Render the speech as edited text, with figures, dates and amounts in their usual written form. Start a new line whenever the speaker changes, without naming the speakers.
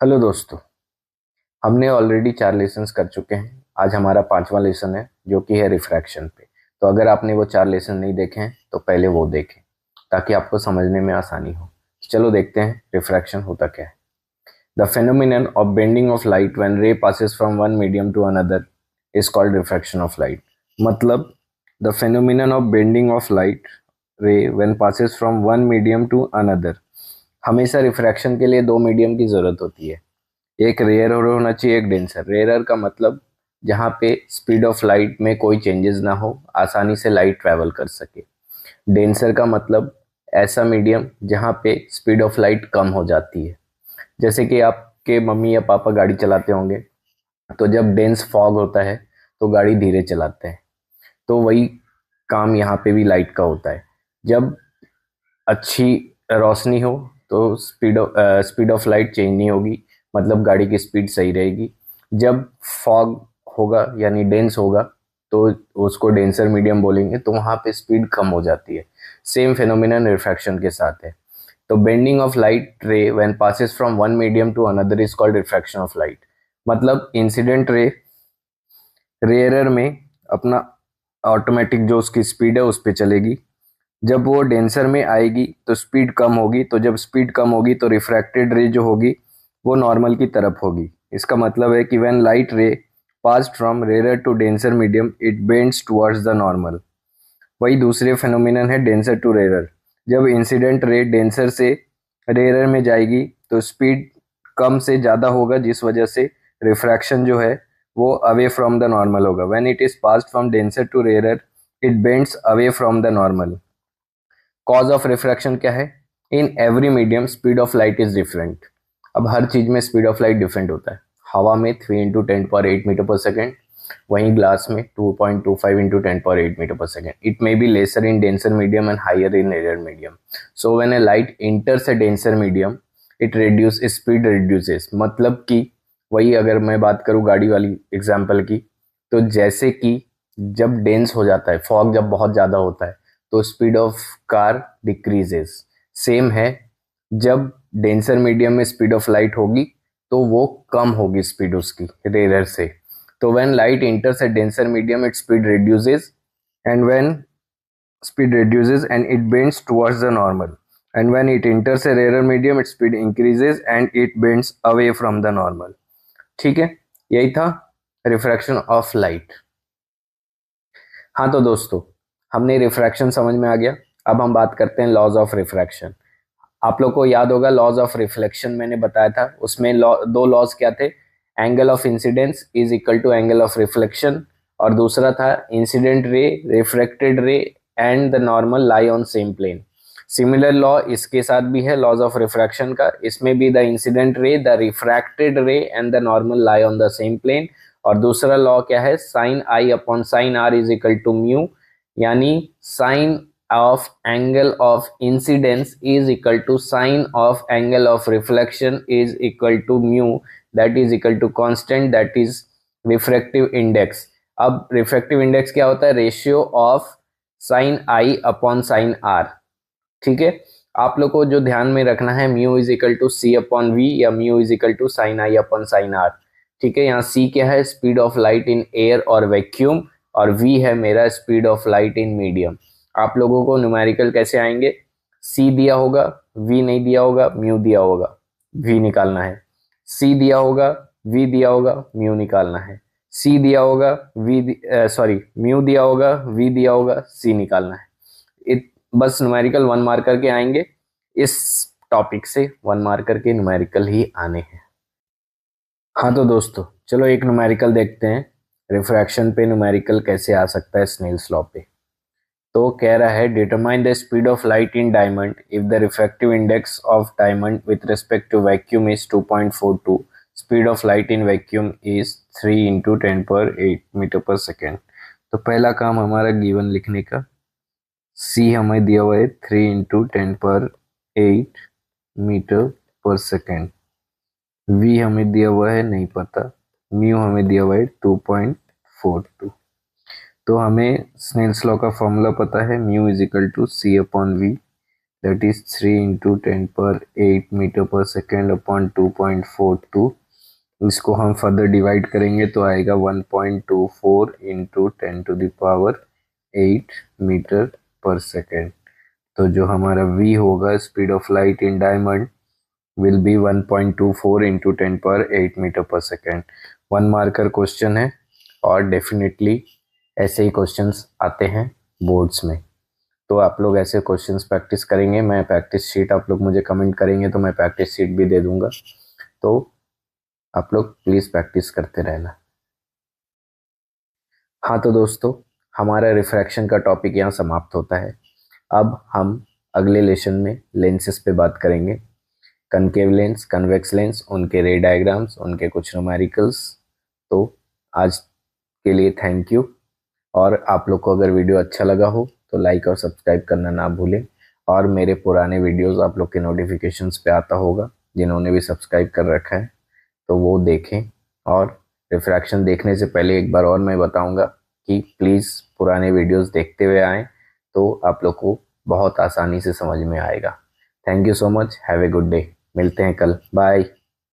Hello दोस्तों। हमने already 4 lessons कर चुके हैं। आज हमारा 5वां लेसन है जो कि है रिफ्रैक्शन पे। तो अगर आपने वो 4 लेसन नहीं देखे हैं तो पहले वो देखें ताकि आपको समझने में आसानी हो। चलो देखते हैं रिफ्रैक्शन होता क्या है। The phenomenon of bending of light when ray passes from one medium to another is called refraction of light। मतलब the phenomenon of bending of light ray when passes from one medium to another। हमेशा refraction के लिए दो medium की जरूरत होती है। एक रेयर होना चाहिए, एक डेंसर। रेयरर का मतलब जहाँ पे स्पीड ऑफ लाइट में कोई चेंजेस ना हो, आसानी से लाइट ट्रैवल कर सके। डेंसर का मतलब ऐसा मीडियम जहाँ पे स्पीड ऑफ लाइट कम हो जाती है। जैसे कि आपके मम्मी या पापा गाड़ी चलाते होंगे, तो जब डेंस फॉग होता है तो गाड़ी धीरे चलाते हैं। तो वही काम यहाँ पे भी लाइट का होता है। जब अच्छी रोशनी हो तो स्पीड ऑफ लाइट चेंज नहीं होगी, मतलब गाड़ी की स्पीड सही रहेगी। जब फॉग होगा यानी डेंस होगा तो उसको डेंसर मीडियम बोलेंगे, तो वहाँ पे स्पीड कम हो जाती है। सेम फिनोमिनन रिफ्रैक्शन के साथ है। तो bending of light ray when passes from one medium to another is called refraction of light. मतलब इंसिडेंट रे रेयरर में अपना ऑटोमेटिक जो उसकी स्पीड है उस पर चलेगी। जब वो डेंसर में आएगी तो स्पीड कम होगी, तो जब स्पीड कम होगी तो रिफ्रैक्टेड रे जो होगी वो नॉर्मल की तरफ होगी। इसका मतलब है कि when light ray passed from rare to denser medium it bends towards the normal. वही दूसरे फेनोमिनन है डेंसर टू रेयर। जब इंसिडेंट रे डेंसर से रेयर में जाएगी तो स्पीड कम से ज़्यादा होगा, जिस वजह से रिफ्रैक्शन जो है वो अवे फ्रॉम द नॉर्मल होगा। When it is passed from denser to rare it bends away from the normal. Cause of refraction क्या है? In every medium speed of light is different. अब हर चीज में स्पीड ऑफ लाइट डिफरेंट होता है। हवा में 3 × 10⁸मीटर पर सेकेंड, वहीं ग्लास में 2.25 × 10⁸मीटर per second. It may be lesser in denser medium and higher in rare medium. So when a light enters a denser medium it reduce speed reduces. मतलब कि वही अगर मैं बात करूँ गाड़ी वाली एग्जाम्पल की, तो जैसे कि जब डेंस हो जाता है, फॉग जब बहुत ज़्यादा होता है तो speed of car decreases. Same है, जब डेंसर मीडियम में स्पीड ऑफ लाइट होगी तो वो कम होगी स्पीड उसकी रेयर से। तो when light enters a denser medium it speed reduces, and when speed reduces and it bends towards the normal, and when it enters a rarer medium its speed increases and it bends away from the normal। ठीक है, यही था refraction of light. हाँ तो दोस्तों, हमने refraction समझ में आ गया। अब हम बात करते हैं लॉज ऑफ रिफ्रैक्शन। आप लोग को याद होगा लॉज ऑफ रिफ्लेक्शन मैंने बताया था, उसमें दो लॉज क्या थे? Angle of incidence is equal to angle of reflection, और दूसरा था incident ray, refracted ray and the normal lie on same plane. Similar law इसके साथ भी है लॉज ऑफ रिफ्रैक्शन का। इसमें भी the incident ray, the refracted ray and the normal lie on the same plane. और दूसरा लॉ क्या है? Sine i upon sine r is equal to mu, यानी sine of angle of incidence is equal to sine of angle of reflection is equal to mu, that is equal to constant, that is refractive index। अब refractive index क्या होता है? Ratio of sine i upon sine r. ठीक है, आप लोग को जो ध्यान में रखना है, mu is equal to c upon we या mu is equal to sign i upon sine r. ठीक है, यहाँ सी क्या है? Speed of light in air और वैक्यूम, और वी है मेरा speed of light in medium. आप लोगों को न्यूमेरिकल कैसे आएंगे? सी दिया होगा, वी नहीं दिया होगा, म्यू दिया होगा, वी निकालना है। सी दिया होगा, वी दिया होगा, म्यू निकालना है। सी दिया होगा, सॉरी म्यू दिया होगा, वी दिया होगा, सी निकालना है। बस न्यूमेरिकल 1 मार्कर के आएंगे। इस टॉपिक से 1 मार्कर के न्यूमेरिकल ही आने हैं। हाँ तो दोस्तों, चलो एक न्यूमेरिकल देखते हैं। रिफ्रैक्शन पे न्यूमेरिकल कैसे आ सकता है स्नेल्स लॉ पे। तो कह रहा है determine the speed of light in diamond if the refractive index of diamond with respect to vacuum is 2.42, speed of light in vacuum is 3 × 10⁸मीटर पर सेकेंड। तो पहला काम हमारा गिवन लिखने का। सी हमें दिया हुआ है 3 × 10⁸मीटर पर सेकेंड। वी हमें दिया हुआ है नहीं पता, म्यू हमें दिया हुआ है 2.42। तो हमें स्नेल्स लॉ का फॉर्मूला पता है, mu is equal to c upon v. That is 3 into 10⁸ metre per second upon 2.42। इसको हम फर्दर डिवाइड करेंगे तो आएगा 1.24 इंटू 10⁸ मीटर पर सेकेंड। तो जो हमारा v होगा speed of light in diamond will be 1.24 into 10⁸ metre per second. 1 marker question है और डेफिनेटली ऐसे ही क्वेश्चंस आते हैं बोर्ड्स में। तो आप लोग ऐसे क्वेश्चंस प्रैक्टिस करेंगे, मैं प्रैक्टिस शीट आप लोग मुझे कमेंट करेंगे तो मैं प्रैक्टिस शीट भी दे दूंगा। तो आप लोग प्लीज़ प्रैक्टिस करते रहना। हाँ तो दोस्तों, हमारा रिफ्रैक्शन का टॉपिक यहाँ समाप्त होता है। अब हम अगले लेसन में लेंसेस पे बात करेंगे। कनकेव लेंस, कन्वेक्स लेंस, उनके रे डायग्राम्स, उनके कुछ न्यूमेरिकल्स। तो आज के लिए थैंक यू। और आप लोग को अगर वीडियो अच्छा लगा हो तो लाइक और सब्सक्राइब करना ना भूलें। और मेरे पुराने वीडियोस आप लोग के नोटिफिकेशंस पे आता होगा, जिन्होंने भी सब्सक्राइब कर रखा है तो वो देखें। और रिफ्रैक्शन देखने से पहले एक बार और मैं बताऊंगा कि प्लीज़ पुराने वीडियोस देखते हुए आएँ, तो आप लोग को बहुत आसानी से समझ में आएगा। Thank you so much, have a good day. मिलते हैं कल, बाय।